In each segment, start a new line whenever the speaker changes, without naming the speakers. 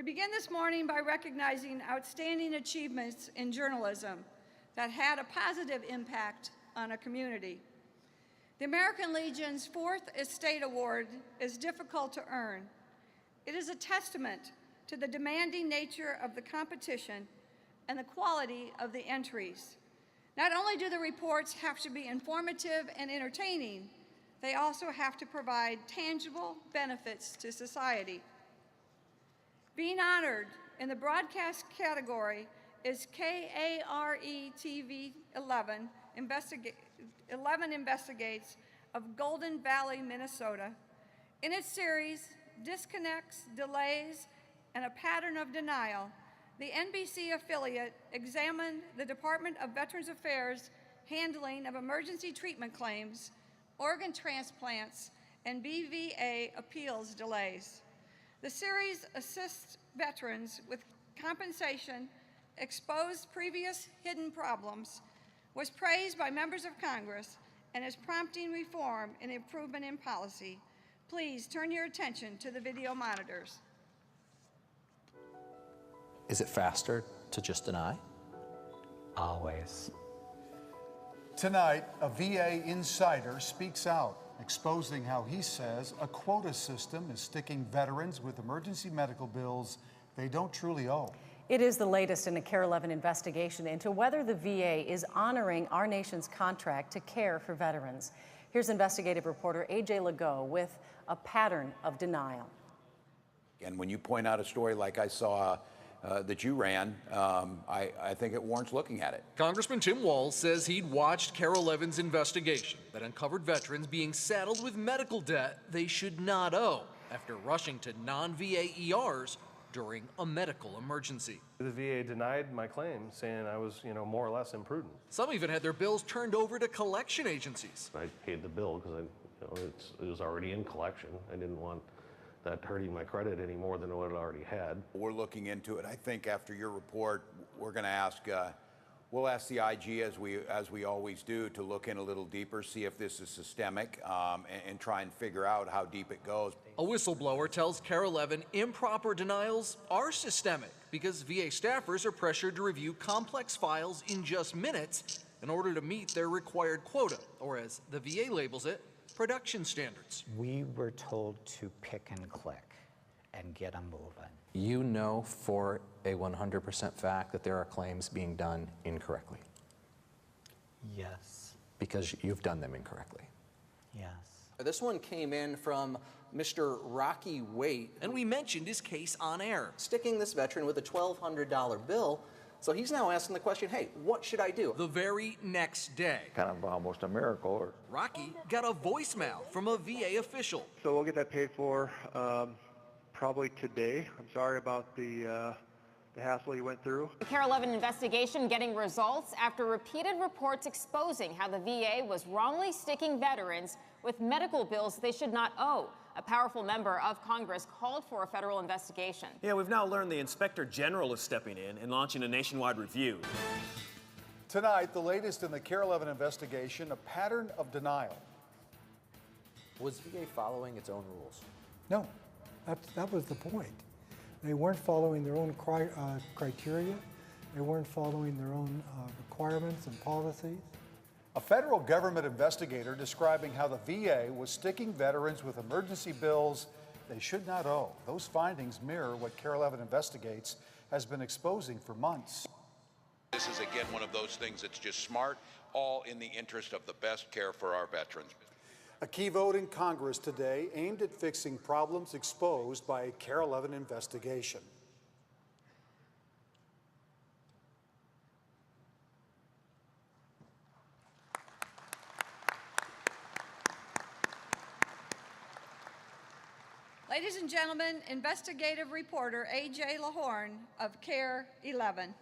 We begin this morning by recognizing outstanding achievements in journalism that had a positive impact on a community. The American Legion's Fourth Estate Award is difficult to earn. It is a testament to the demanding nature of the competition and the quality of the entries. Not only do the reports have to be informative and entertaining, they also have to provide tangible benefits to society. Being honored in the broadcast category is KARE-TV 11 Investigates of Golden Valley, Minnesota. In its series, Disconnects, Delays, and a Pattern of Denial, the NBC affiliate examined the Department of Veterans Affairs' handling of emergency treatment claims, organ transplants, and BVA appeals delays. The series assists veterans with compensation, exposed previous hidden problems, was praised by members of Congress, and is prompting reform and improvement in policy. Please turn your attention to the video monitors.
Is it faster to just deny?
Always.
Tonight, a VA insider speaks out, exposing how he says a quota system is sticking veterans with emergency medical bills they don't truly owe.
It is the latest in a KARE 11 investigation into whether the VA is honoring our nation's contract to care for veterans. Here's investigative reporter A.J. Legault with a pattern of denial.
And when you point out a story like I saw that you ran, I think it warrants looking at it.
Congressman Tim Walz says he'd watched KARE 11's investigation that uncovered veterans being saddled with medical debt they should not owe after rushing to non-VA ERs during a medical emergency.
The VA denied my claim, saying I was, more or less imprudent.
Some even had their bills turned over to collection agencies.
I paid the bill because it was already in collection. I didn't want that hurting my credit any more than what it already had.
We're looking into it. I think after your report, we're going to ask, we'll ask the IG, as we always do, to look in a little deeper, see if this is systemic, and try and figure out how deep it goes.
A whistleblower tells KARE 11 improper denials are systemic because VA staffers are pressured to review complex files in just minutes in order to meet their required quota, or as the VA labels it, production standards.
We were told to pick and click and get them moving.
You know for a 100% fact that there are claims being done incorrectly
Yes.
because you've done them incorrectly.
Yes.
This one came in from Mr. Rocky Waite,
And we mentioned his case on air.
sticking this veteran with a $1,200 bill. So he's now asking the question, hey, what should I do?
The very next day,
Kind of almost a miracle.
Rocky got a voicemail from a VA official.
So we'll get that paid for probably today. I'm sorry about the hassle you went through.
The KARE 11 investigation getting results after repeated reports exposing how the VA was wrongly sticking veterans with medical bills they should not owe. A powerful member of Congress called for a federal investigation.
Yeah, we've now learned the Inspector General is stepping in and launching a nationwide review.
Tonight, the latest in the KARE 11 investigation, a pattern of denial.
Was VA following its own rules?
No, that was the point. They weren't following their own criteria. They weren't following their own requirements and policies.
A federal government investigator describing how the VA was sticking veterans with emergency bills they should not owe. Those findings mirror what KARE 11 Investigates has been exposing for months.
This is, again, one of those things that's just smart, all in the interest of the best care for our veterans.
A key vote in Congress today aimed at fixing problems exposed by a KARE 11 investigation.
Ladies and gentlemen, investigative reporter A.J. Lahorn of KARE 11.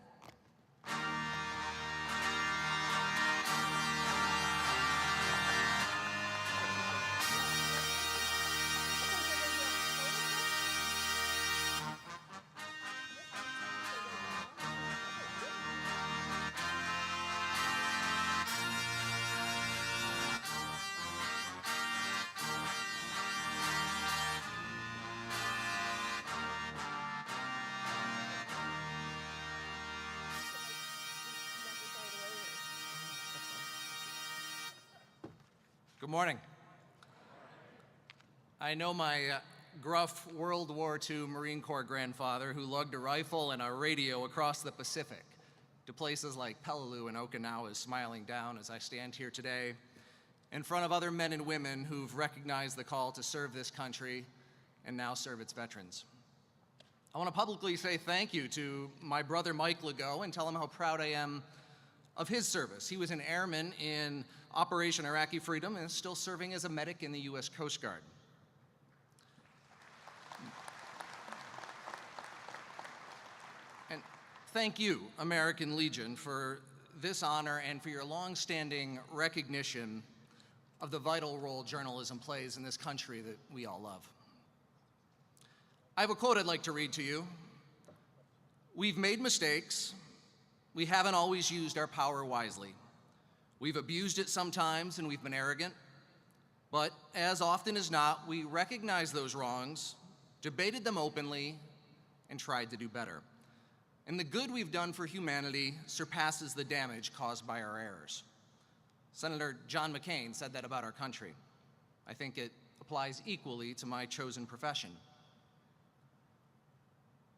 Good morning. I know my gruff World War II Marine Corps grandfather who lugged a rifle and a radio across the Pacific to places like Peleliu and Okinawa is smiling down as I stand here today in front of other men and women who've recognized the call to serve this country and now serve its veterans. I want to publicly say thank you to my brother Mike Legault and tell him how proud I am of his service. He was an airman in Operation Iraqi Freedom and is still serving as a medic in the U.S. Coast Guard. And thank you, American Legion, for this honor and for your long-standing recognition of the vital role journalism plays in this country that we all love. I have a quote I'd like to read to you. We've made mistakes. We haven't always used our power wisely. We've abused it sometimes and we've been arrogant. But as often as not, we recognized those wrongs, debated them openly, and tried to do better. And the good we've done for humanity surpasses the damage caused by our errors. Senator John McCain said that about our country. I think it applies equally to my chosen profession.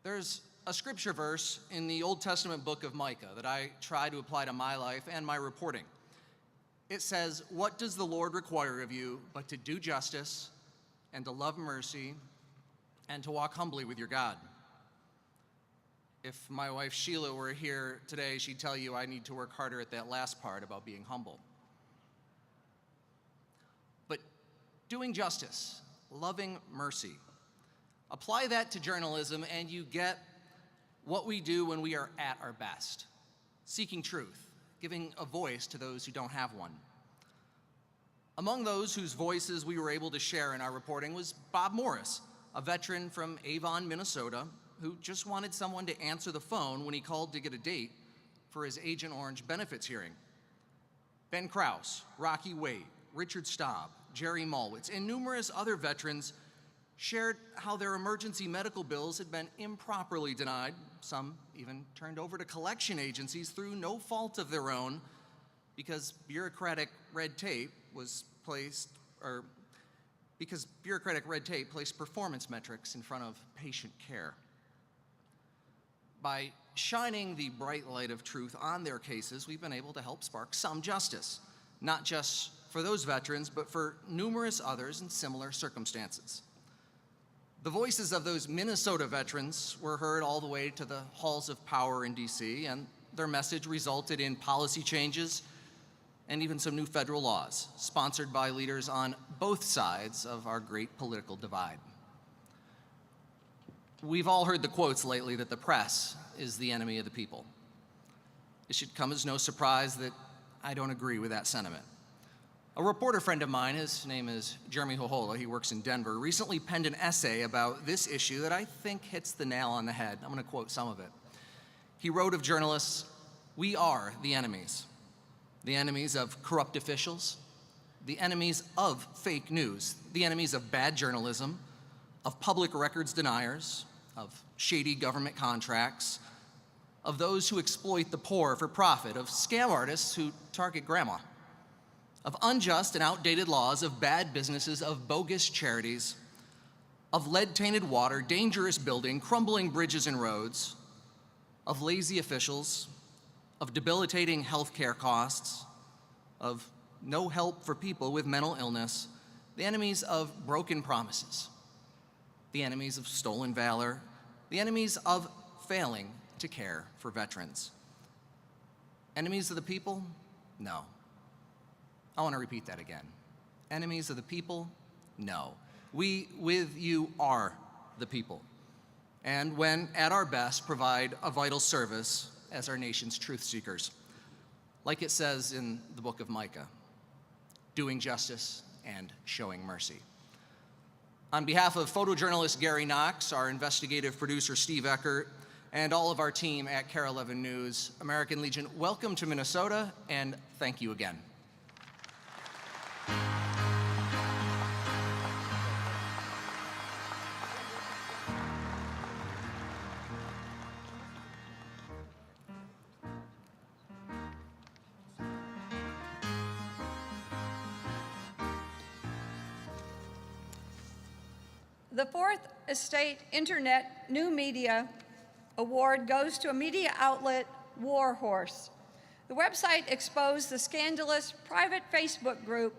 There's a scripture verse in the Old Testament book of Micah that I try to apply to my life and my reporting. It says, "What does the Lord require of you but to do justice and to love mercy and to walk humbly with your God?" If my wife Sheila were here today, she'd tell you I need to work harder at that last part about being humble. But doing justice, loving mercy, apply that to journalism and you get what we do when we are at our best, seeking truth, giving a voice to those who don't have one. Among those whose voices we were able to share in our reporting was Bob Morris, a veteran from Avon, Minnesota, who just wanted someone to answer the phone when he called to get a date for his Agent Orange benefits hearing. Ben Krause, Rocky Wade, Richard Staub, Jerry Malwitz, and numerous other veterans shared how their emergency medical bills had been improperly denied, some even turned over to collection agencies through no fault of their own, because bureaucratic red tape placed performance metrics in front of patient care. By shining the bright light of truth on their cases, we've been able to help spark some justice, not just for those veterans, but for numerous others in similar circumstances. The voices of those Minnesota veterans were heard all the way to the halls of power in DC, and their message resulted in policy changes and even some new federal laws, sponsored by leaders on both sides of our great political divide. We've all heard the quotes lately that the press is the enemy of the people. It should come as no surprise that I don't agree with that sentiment. A reporter friend of mine, his name is Jeremy Hohola, he works in Denver, recently penned an essay about this issue that I think hits the nail on the head. I'm going to quote some of it. He wrote of journalists, "We are the enemies of corrupt officials, the enemies of fake news, the enemies of bad journalism, of public records deniers, of shady government contracts, of those who exploit the poor for profit, of scam artists who target grandma, of unjust and outdated laws, of bad businesses, of bogus charities, of lead-tainted water, dangerous building, crumbling bridges and roads, of lazy officials, of debilitating healthcare costs, of no help for people with mental illness, the enemies of broken promises, the enemies of stolen valor, the enemies of failing to care for veterans." Enemies of the people? No. I want to repeat that again. Enemies of the people? No. We, with you, are the people. And when at our best, provide a vital service as our nation's truth seekers. Like it says in the book of Micah, doing justice and showing mercy. On behalf of photojournalist Gary Knox, our investigative producer Steve Eckert, and all of our team at KARE 11 News, American Legion, welcome to Minnesota, and thank you again.
The Fourth Estate Internet New Media Award goes to a media outlet, Warhorse. The website exposed the scandalous private Facebook group,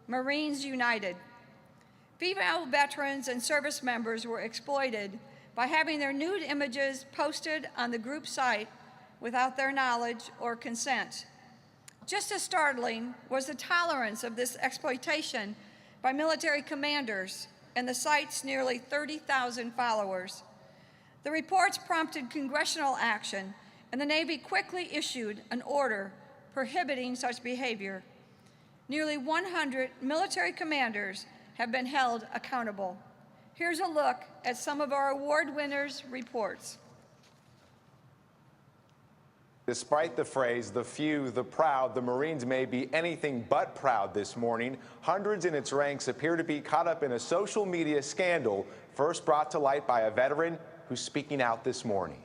Marines United. Female veterans and service members were exploited by having their nude images posted on the group site without their knowledge or consent. Just as startling was the tolerance of this exploitation by military commanders and the site's nearly 30,000 followers. The reports prompted congressional action, and the Navy quickly issued an order prohibiting such behavior. Nearly 100 military commanders have been held accountable. Here's a look at some of our award winners' reports.
Despite the phrase, the few, the proud, the Marines may be anything but proud this morning. Hundreds in its ranks appear to be caught up in a social media scandal, first brought to light by a veteran who's speaking out this morning.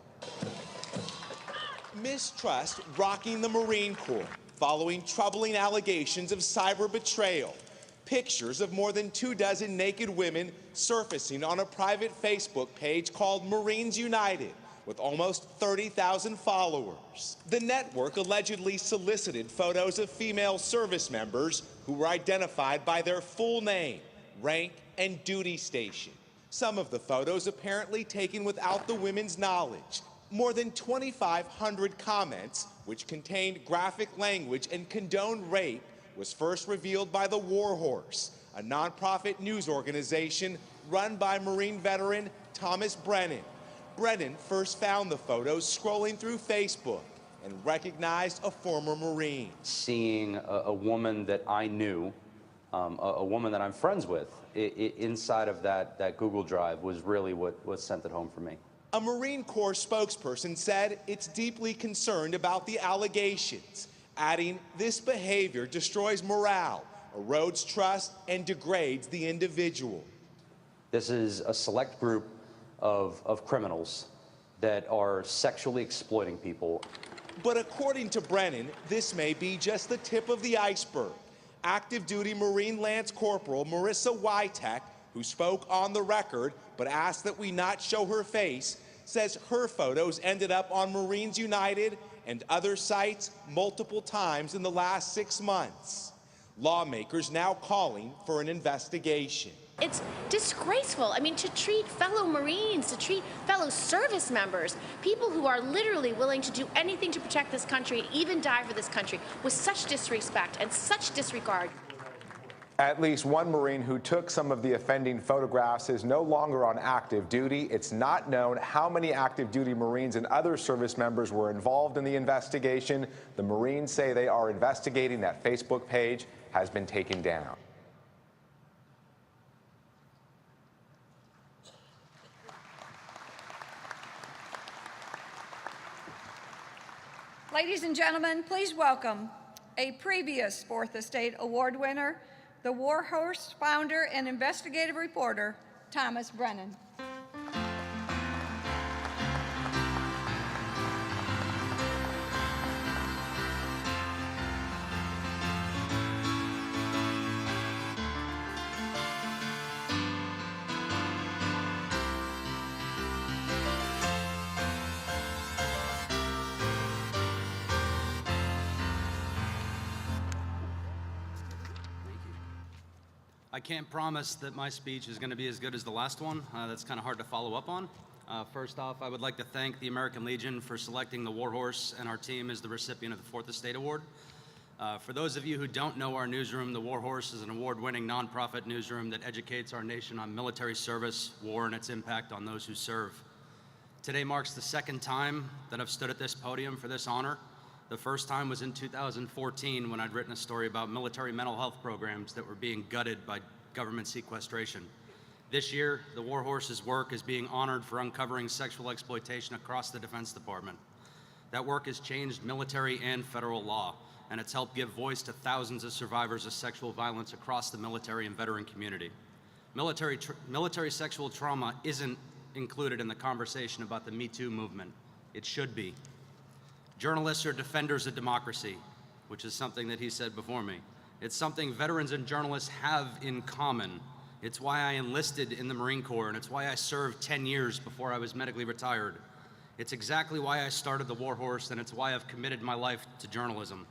Mistrust rocking the Marine Corps following troubling allegations of cyber betrayal. Pictures of more than 24 naked women surfacing on a private Facebook page called Marines United, with almost 30,000 followers. The network allegedly solicited photos of female service members who were identified by their full name, rank, and duty station. Some of the photos apparently taken without the women's knowledge. More than 2,500 comments, which contained graphic language and condoned rape, was first revealed by the Warhorse, a nonprofit news organization run by Marine veteran Thomas Brennan. Brennan first found the photos scrolling through Facebook and recognized a former Marine.
Seeing a woman that I knew, a woman that I'm friends with, inside of that Google Drive was really what sent it home for me.
A Marine Corps spokesperson said it's deeply concerned about the allegations, adding this behavior destroys morale, erodes trust, and degrades the individual.
This is a select group of criminals that are sexually exploiting people.
But according to Brennan, this may be just the tip of the iceberg. Active duty Marine Lance Corporal Marissa Wytek, who spoke on the record but asked that we not show her face, says her photos ended up on Marines United and other sites multiple times in the last 6 months. Lawmakers now calling for an investigation.
It's disgraceful. I mean, to treat fellow Marines, to treat fellow service members, people who are literally willing to do anything to protect this country, even die for this country, with such disrespect and such disregard.
At least one Marine who took some of the offending photographs is no longer on active duty. It's not known how many active duty Marines and other service members were involved in the investigation. The Marines say they are investigating. That Facebook page has been taken down.
Ladies and gentlemen, please welcome a previous Fourth Estate Award winner, the Warhorse founder and investigative reporter, Thomas Brennan.
I can't promise that my speech is going to be as good as the last one. That's kind of hard to follow up on. First off, I would like to thank the American Legion for selecting the Warhorse and our team as the recipient of the Fourth Estate Award. For those of you who don't know our newsroom, the Warhorse is an award-winning nonprofit newsroom that educates our nation on military service, war, and its impact on those who serve. Today marks the second time that I've stood at this podium for this honor. The first time was in 2014 when I'd written a story about military mental health programs that were being gutted by government sequestration. This year, the Warhorse's work is being honored for uncovering sexual exploitation across the Defense Department. That work has changed military and federal law, and it's helped give voice to thousands of survivors of sexual violence across the military and veteran community. Military sexual trauma isn't included in the conversation about the Me Too movement. It should be. Journalists are defenders of democracy, which is something that he said before me. It's something veterans and journalists have in common, It's why I enlisted in the Marine Corps, and it's why I served 10 years before I was medically retired. It's exactly why I started the War Horse, and it's why I've committed my life to journalism.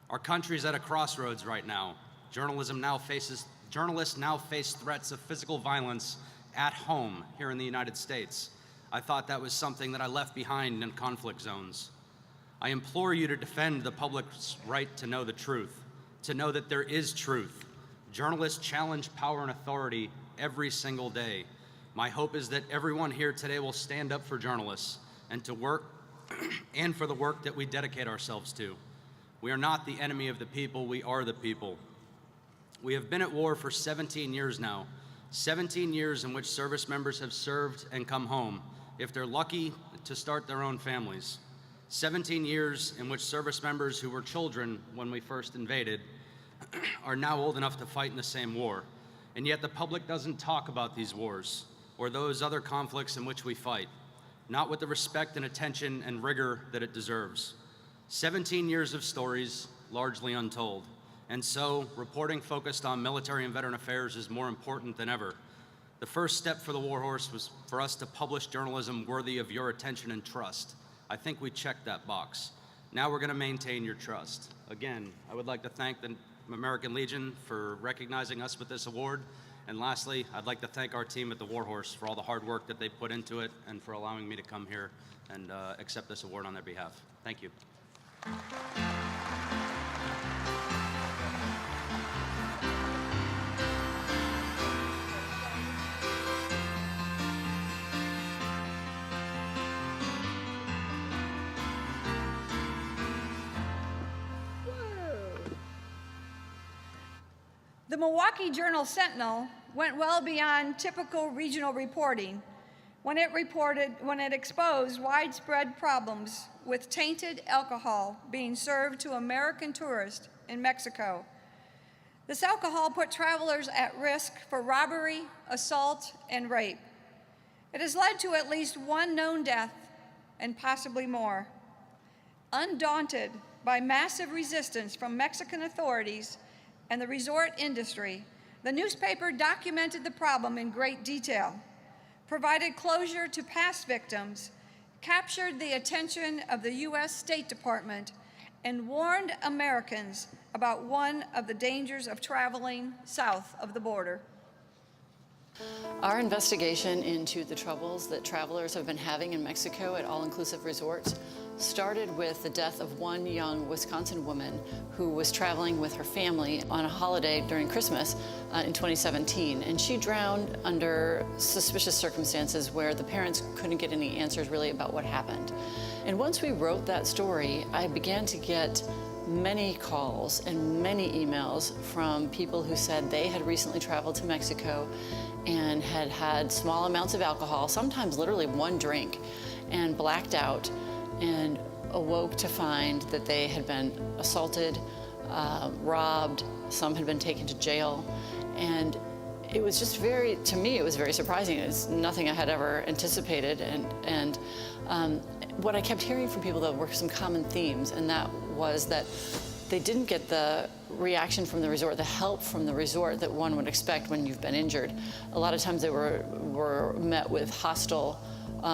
Our country's at a crossroads right now. Journalists now face threats of physical violence at home here in the United States. I thought that was something that I left behind in conflict zones. I implore you to defend the public's right to know the truth, to know that there is truth. Journalists challenge power and authority every single day. My hope is that everyone here today will stand up for journalists and to work and for the work that we dedicate ourselves to. We are not the enemy of the people, we are the people. We have been at war for 17 years now, 17 years in which service members have served and come home, if they're lucky to start their own families. 17 years in which service members who were children when we first invaded are now old enough to fight in the same war. And yet the public doesn't talk about these wars or those other conflicts in which we fight, not with the respect and attention and rigor that it deserves. 17 years of stories, largely untold. And so, reporting focused on military and veteran affairs is more important than ever. The first step for the War Horse was for us to publish journalism worthy of your attention and trust. I think we checked that box. Now we're going to maintain your trust. Again, I would like to thank the American Legion for recognizing us with this award. And lastly, I'd like to thank our team at the War Horse for all the hard work that they put into it and for allowing me to come here and accept this award on their behalf. Thank you.
The Milwaukee Journal-Sentinel went well beyond typical regional reporting when it exposed widespread problems with tainted alcohol being served to American tourists in Mexico. This alcohol put travelers at risk for robbery, assault, and rape. It has led to at least one known death and possibly more. Undaunted by massive resistance from Mexican authorities and the resort industry, the newspaper documented the problem in great detail, provided closure to past victims, captured the attention of the U.S. State Department, and warned Americans about one of the dangers of traveling south of the border.
Our investigation into the troubles that travelers have been having in Mexico at all-inclusive resorts started with the death of one young Wisconsin woman who was traveling with her family on a holiday during Christmas in 2017. And she drowned under suspicious circumstances where the parents couldn't get any answers really about what happened. And once we wrote that story, I began to get many calls and many emails from people who said they had recently traveled to Mexico and had had small amounts of alcohol, sometimes literally one drink, and blacked out and awoke to find that they had been assaulted, robbed, some had been taken to jail. And it was just to me, it was very surprising. It's nothing I had ever anticipated. And what I kept hearing from people, though, were some common themes, and that was that they didn't get the reaction from the resort, the help from the resort that one would expect when you've been injured. A lot of times they were met with hostile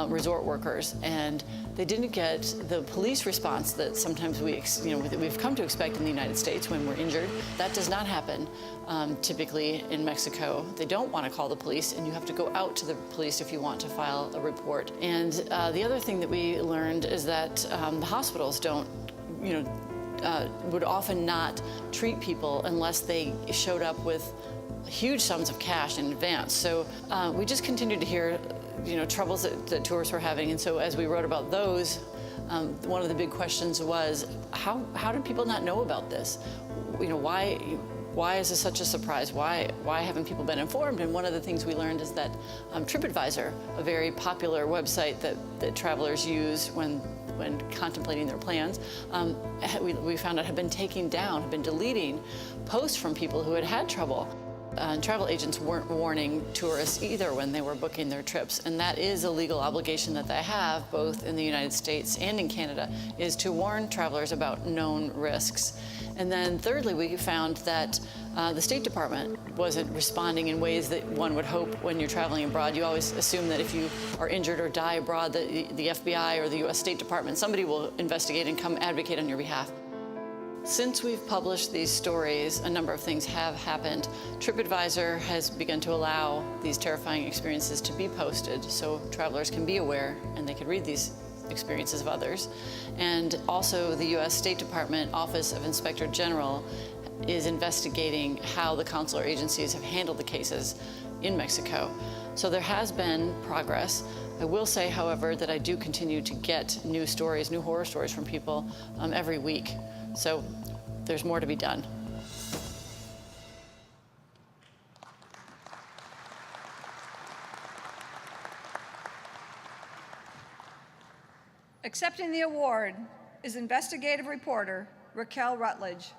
resort workers, and they didn't get the police response that sometimes we've come to expect in the United States when we're injured. That does not happen typically in Mexico. They don't want to call the police, and you have to go out to the police if you want to file a report. And the other thing that we learned is that the hospitals would often not treat people unless they showed up with huge sums of cash in advance. So we just continued to hear troubles that tourists were having. And so as we wrote about those, one of the big questions was, how did people not know about this? Why is this such a surprise? Why haven't people been informed? And one of the things we learned is that TripAdvisor, a very popular website that travelers use when contemplating their plans, we found out had been taking down, had been deleting posts from people who had had trouble. Travel agents weren't warning tourists either when they were booking their trips, and that is a legal obligation that they have, both in the United States and in Canada, is to warn travelers about known risks. And then thirdly, we found that the State Department wasn't responding in ways that one would hope when you're traveling abroad. You always assume that if you are injured or die abroad, that the FBI or the US State Department, somebody will investigate and come advocate on your behalf. Since we've published these stories, a number of things have happened. TripAdvisor has begun to allow these terrifying experiences to be posted so travelers can be aware and they can read these experiences of others. And also the US State Department Office of Inspector General is investigating how the consular agencies have handled the cases in Mexico. So there has been progress. I will say, however, that I do continue to get new stories, new horror stories from people every week. So there's more to be done.
Accepting the award is investigative reporter Raquel Rutledge.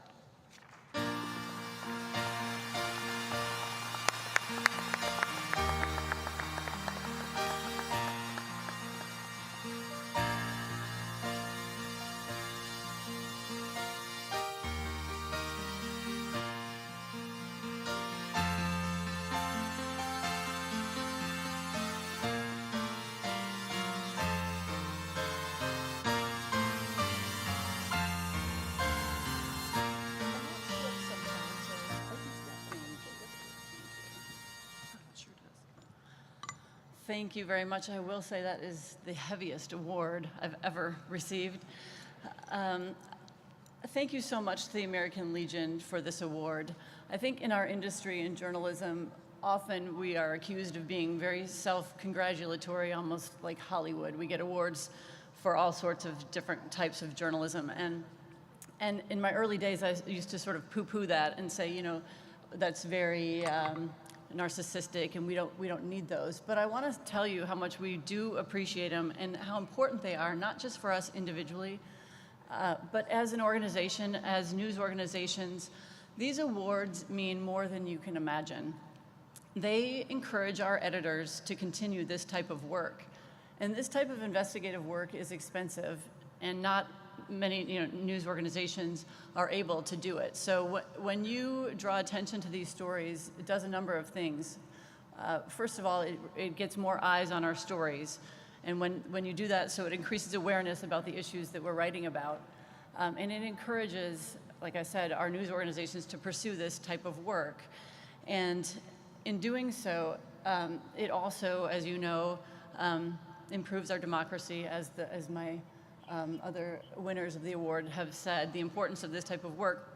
Thank you very much. I will say that is the heaviest award I've ever received. Thank you so much to the American Legion for this award. I think in our industry in journalism, often we are accused of being very self-congratulatory, almost like Hollywood. We get awards for all sorts of different types of journalism. And in my early days, I used to sort of poo-poo that and say, you know, that's very narcissistic and we don't need those. But I want to tell you how much we do appreciate them and how important they are, not just for us individually, but as an organization, as news organizations. These awards mean more than you can imagine. They encourage our editors to continue this type of work. And this type of investigative work is expensive, and not many news organizations are able to do it. So when you draw attention to these stories, it does a number of things. First of all, it gets more eyes on our stories. And when you do that, so it increases awareness about the issues that we're writing about. And it encourages, like I said, our news organizations to pursue this type of work. And in doing so, it also, as you know, improves our democracy, as my other winners of the award have said, the importance of this type of work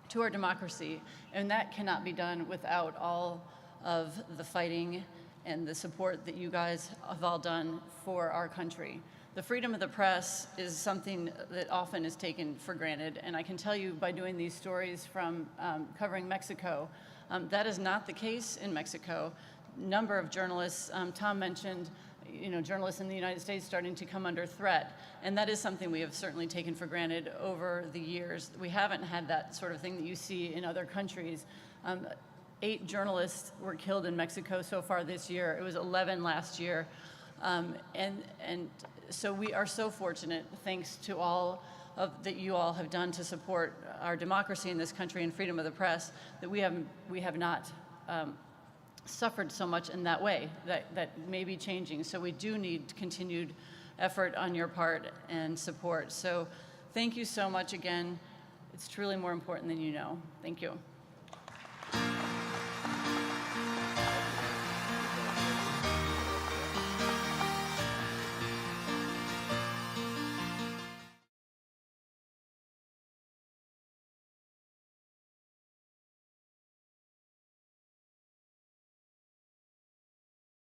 to our democracy. And that cannot be done without all of the fighting and the support that you guys have all done for our country. The freedom of the press is something that often is taken for granted. And I can tell you by doing these stories from covering Mexico, that is not the case in Mexico. Number of journalists, Tom mentioned, journalists in the United States starting to come under threat. And that is something we have certainly taken for granted over the years. We haven't had that sort of thing that you see in other countries. 8 journalists were killed in Mexico so far this year. It was 11 last year. And so we are so fortunate, thanks to all that you all have done to support our democracy in this country and freedom of the press, that we have not suffered so much in that way. That may be changing. So we do need continued effort on your part and support. So thank you so much again. It's truly more important than you know. Thank you.